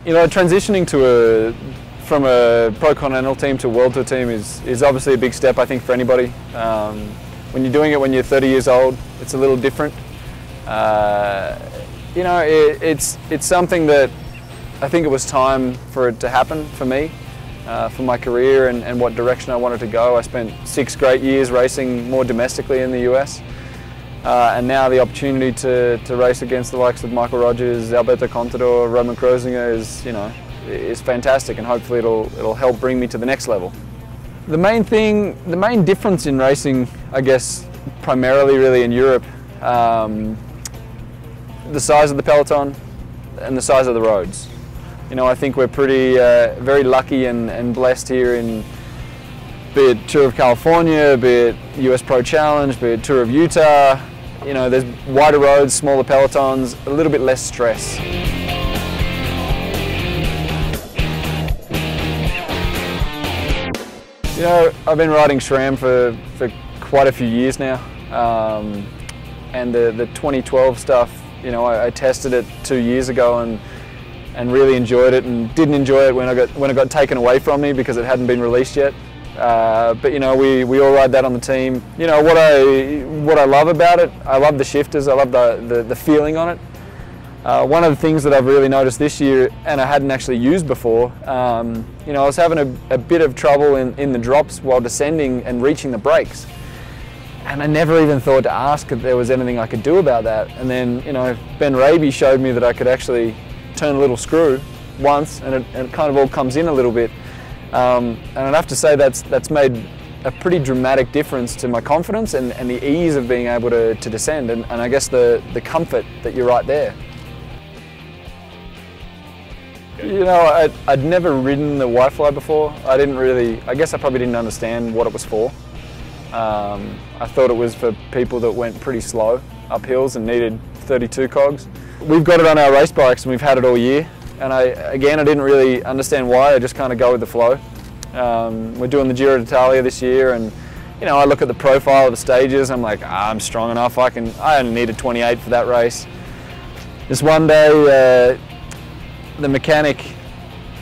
You know, transitioning from a Pro Continental team to a World Tour team is obviously a big step, I think, for anybody. When you're doing it when you're 30 years old, it's a little different. You know, it's something that I think it was time for it to happen for me, for my career and what direction I wanted to go. I spent 6 great years racing more domestically in the US. And now the opportunity to race against the likes of Michael Rogers, Alberto Contador, Roman Krosinger is fantastic, and hopefully it'll help bring me to the next level. The main difference in racing, I guess, primarily really in Europe, the size of the peloton and the size of the roads. You know, I think we're pretty very lucky and blessed here in, be it Tour of California, be it US Pro Challenge, be it Tour of Utah. You know, there's wider roads, smaller pelotons, a little bit less stress. You know, I've been riding SRAM for quite a few years now, and the 2012 stuff, you know, I tested it 2 years ago and really enjoyed it, and didn't enjoy it when it got taken away from me because it hadn't been released yet. But you know, we all ride that on the team. You know, what I love about it, I love the shifters, I love the feeling on it. One of the things that I've really noticed this year, and I hadn't actually used before, you know, I was having a bit of trouble in the drops while descending and reaching the brakes. And I never even thought to ask if there was anything I could do about that. And then, you know, Ben Raby showed me that I could actually turn a little screw once, and it kind of all comes in a little bit. And I'd have to say that's made a pretty dramatic difference to my confidence and the ease of being able to descend, and I guess the comfort that you're right there. You know, I'd never ridden the WiFLi before. I guess I probably didn't understand what it was for. I thought it was for people that went pretty slow up hills and needed 32 cogs. We've got it on our race bikes and we've had it all year. And I didn't really understand why. I just kind of go with the flow. We're doing the Giro d'Italia this year, and you know, I look at the profile of the stages. I'm like, I'm strong enough. I only needed 28 for that race. This one day, the mechanic,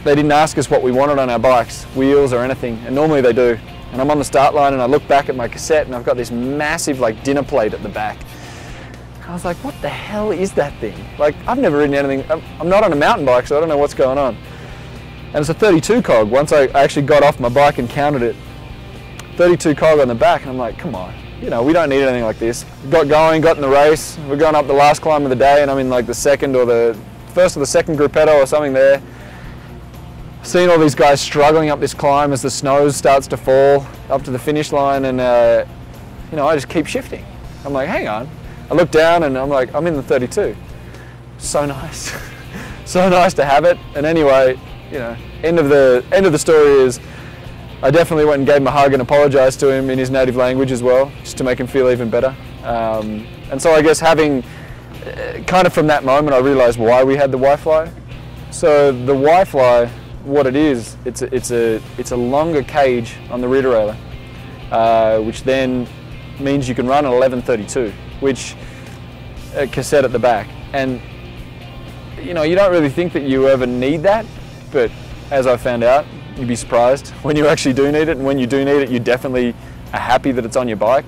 they didn't ask us what we wanted on our bikes, wheels or anything, and normally they do. And I'm on the start line and I look back at my cassette and I've got this massive like dinner plate at the back. I was like, what the hell is that thing? Like, I've never ridden anything. I'm not on a mountain bike, so I don't know what's going on. And it's a 32 cog. Once I actually got off my bike and counted it, 32 cog on the back, and I'm like, come on, you know, we don't need anything like this. Got going, got in the race. We're going up the last climb of the day, and I'm in like the first or the second gruppetto or something there. Seeing all these guys struggling up this climb as the snow starts to fall up to the finish line, and you know, I just keep shifting. I'm like, hang on. I look down and I'm like, I'm in the 32. So nice. So nice to have it. And anyway, you know, end of the story is I definitely went and gave him a hug and apologized to him in his native language as well, just to make him feel even better. And so I guess having, kind of from that moment, I realized why we had the WiFLi. So the WiFLi, what it is, it's a longer cage on the rear derailleur, which then means you can run an 1132, which a cassette at the back. And you know, you don't really think that you ever need that, but as I found out, you'd be surprised when you actually do need it, and when you do need it, you definitely are happy that it's on your bike.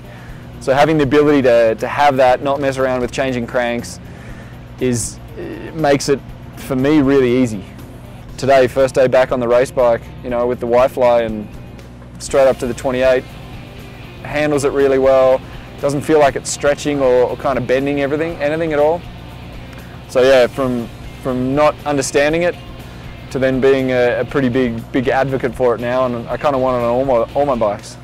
So having the ability to have that, not mess around with changing cranks, makes it, for me, really easy. Today, first day back on the race bike, you know, with the WiFLi and straight up to the 28, handles it really well, doesn't feel like it's stretching or kind of bending anything at all. So yeah, from not understanding it to then being a pretty big advocate for it now, and I kind of want it on all my bikes.